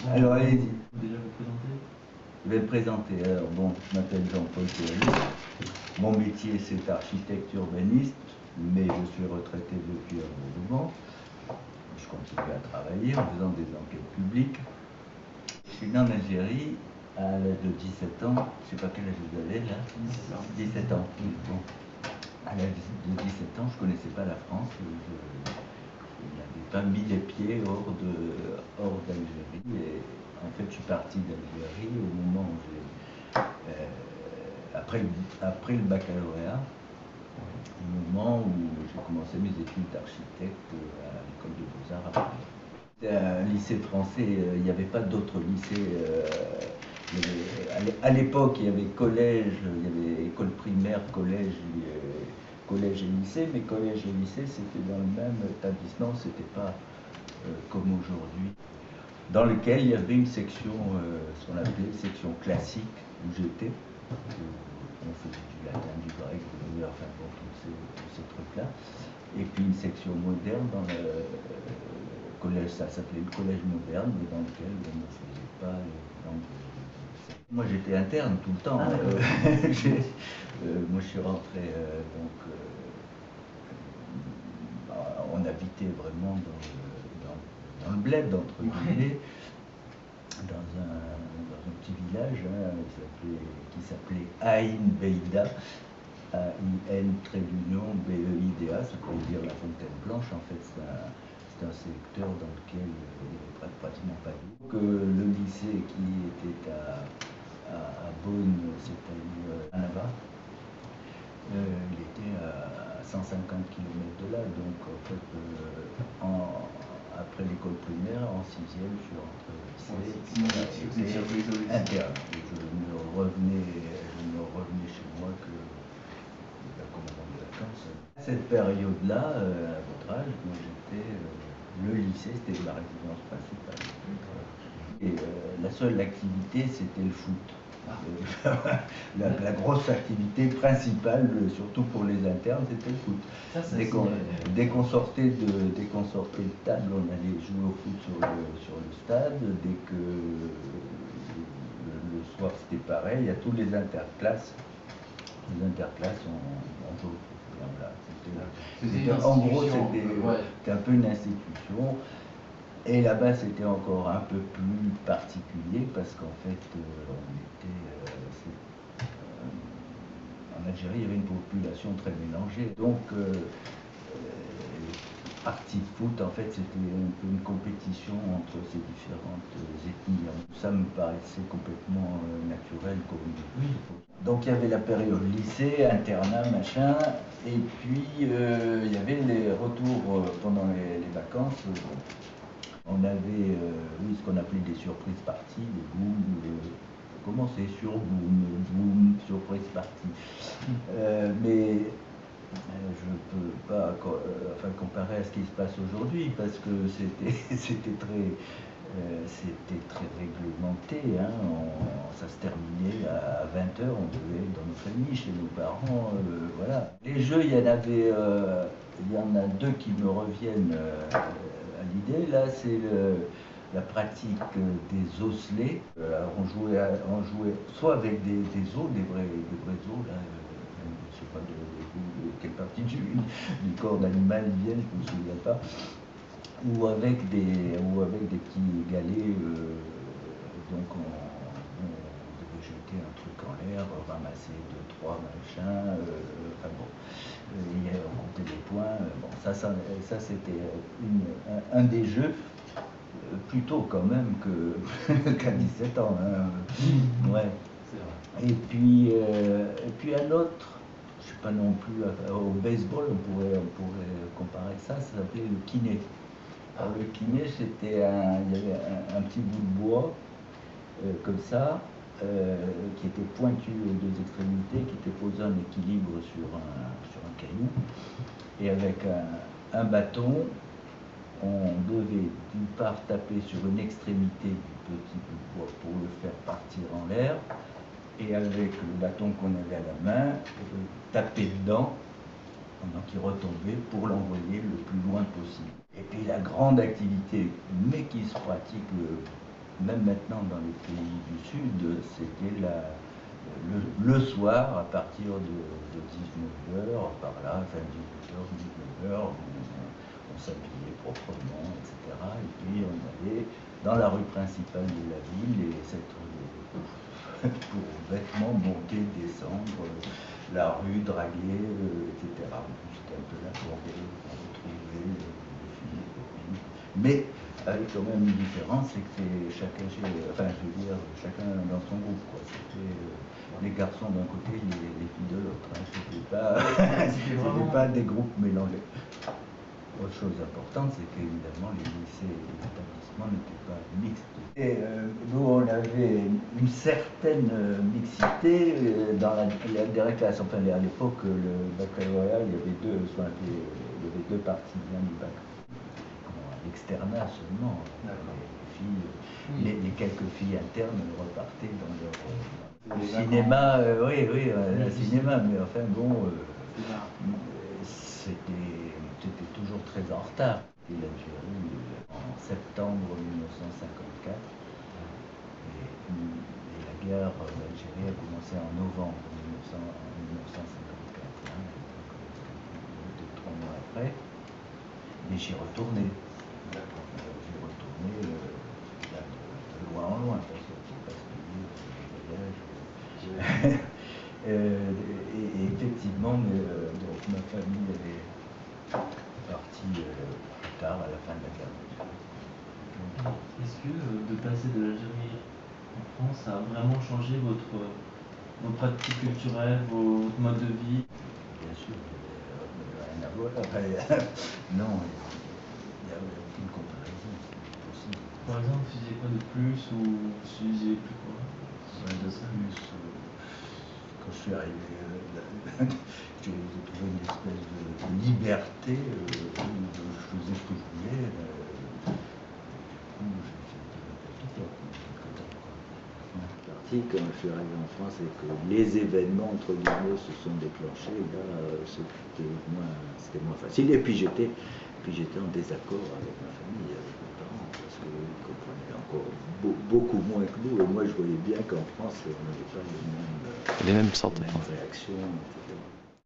Alors allez-y. Déjà vous présenter? Je vais me présenter. Alors bon, je m'appelle Jean-Paul Théry. Mon métier c'est architecte urbaniste, mais je suis retraité depuis un bon moment. Je continue à travailler en faisant des enquêtes publiques. Je suis né en Algérie à l'âge de 17 ans. Je ne sais pas quel âge vous avez là. 17 ans. Bon. À l'âge de 17 ans, je ne connaissais pas la France. Je n'avais pas mis les pieds hors d'Algérie. Et en fait, je suis parti d'Algérie au moment où après le baccalauréat, au moment où j'ai commencé mes études d'architecte à l'école de Beaux-Arts à Paris. C'était un lycée français, il n'y avait pas d'autres lycées. À l'époque, il y avait collège, il y avait école primaire, collège et lycée, mais collège et lycée, c'était dans le même établissement, c'était pas comme aujourd'hui, dans lequel il y avait une section, ce qu'on appelait section classique, où j'étais. On faisait du latin, du grec, enfin bon, tous ces trucs-là. Et puis une section moderne dans le collège, ça s'appelait le collège moderne, mais dans lequel on ne faisait pas les langues. Moi j'étais interne tout le temps. Moi je suis rentré, on habitait vraiment dans le bled, entre guillemets, dans un petit village qui s'appelait Aïn Beïda, A-I-N trait d'union B-E-I-D-A, ça veut dire la Fontaine Blanche. En fait, c'est un secteur dans lequel il n'y avait pratiquement pas d'eau. Le lycée qui était à Beaune, c'est-à-dire à Navarre, il était à 150 km de là. Donc en fait, après l'école primaire, en 6e, je suis rentré au lycée interne. Je ne revenais chez moi que comme moment de vacances. À cette période-là, à votre âge, moi j'étais, le lycée, c'était ma résidence principale. Et la seule activité, c'était le foot. La grosse activité principale, surtout pour les internes, c'était le foot. Dès qu'on sortait de table, on allait jouer au foot sur le stade. Dès que le soir c'était pareil, il y a tous les interclasses. Les interclasses, on joue au foot. Voilà. En gros, c'était un peu une institution. Et là-bas, c'était encore un peu plus particulier parce qu'en fait, en Algérie, il y avait une population très mélangée. Donc, partie de foot, en fait, c'était un peu une compétition entre ces différentes ethnies. Ça me paraissait complètement naturel comme Donc, il y avait la période lycée, internat, machin, et puis il y avait les retours pendant les vacances. On avait ce qu'on appelait des surprises parties, des booms, commencer sur boom, surprise party. Mais je ne peux pas comparer à ce qui se passe aujourd'hui parce que c'était très réglementé. Hein. Ça se terminait à 20 h, on devait être dans nos familles, chez nos parents. Voilà. Les jeux, il y en a deux qui me reviennent à l'idée. Là, c'est la pratique des osselets. On jouait soit avec des os, des vrais os, là, je ne sais pas de quelle partie du corps d'animal ils viennent, je ne me souviens pas, ou avec des petits galets. Donc on devait jeter un truc en l'air, ramasser 2, 3 machins, enfin bon, on comptait des points. Bon, ça c'était un des jeux, plutôt quand même qu'à 17 ans. Hein. Ouais. Et puis un autre, je ne suis pas non plus au baseball, on pourrait comparer ça s'appelait le kiné. Alors le kiné, il y avait un petit bout de bois comme ça, qui était pointu aux deux extrémités, qui était posé en équilibre sur un caillou, et avec un bâton, on devait d'une part taper sur une extrémité du petit bout de bois pour le faire partir en l'air, et avec le bâton qu'on avait à la main, taper dedans pendant qu'il retombait pour l'envoyer le plus loin possible. Et puis la grande activité, mais qui se pratique même maintenant dans les pays du Sud, c'était le soir, à partir de 19 heures, par là, enfin 18 heures, 19 heures, on s'habillait proprement, etc. Et puis on allait dans la rue principale de la ville, et cette rue pour vêtements, monter, descendre, la rue, draguer, etc. J'étais un peu là pour retrouver les filles, les copines. Mais avec quand même une différence, c'est que chacun chacun dans son groupe, quoi. C'était les garçons d'un côté, les filles de l'autre. Hein. C'était pas des groupes mélangés. Autre chose importante, c'est qu'évidemment les lycées et les établissements n'étaient pas mixtes. Et nous, on avait une certaine mixité dans des classes. Enfin, à l'époque, le baccalauréat, il y avait deux parties du bac. L'externat seulement. Les quelques filles internes repartaient dans leur cinéma. Oui, le cinéma, mais enfin bon, c'était toujours très en retard. Et l'Algérie en septembre 1954, et la guerre d'Algérie a commencé en novembre 1954, hein, donc 3 mois après, mais j'y retournais. J'ai retourné de loin en loin, parce que c'est pas ce voyage. Et effectivement, donc, ma famille est partie plus tard, à la fin de la guerre. Est-ce que de passer de l'Algérie en France a vraiment changé vos pratiques culturelles, votre mode de vie? Bien sûr, rien à voir. Non, il n'y a aucune comparaison, c'est possible. Par exemple, vous faisiez quoi de plus ou vous faisiez plus quoi? De plus, quand je suis arrivé, j'ai trouvé une espèce de liberté, je faisais ce que je voulais. Du coup, j'ai fait n'importe quoi. Quand je suis arrivé en France et que les événements entre guillemets se sont déclenchés, là c'était moins facile. Et puis j'étais en désaccord avec ma famille, avec mes parents, parce qu'ils comprenaient encore beaucoup moins que nous. Et moi je voyais bien qu'en France on n'avait pas les mêmes réactions, etc.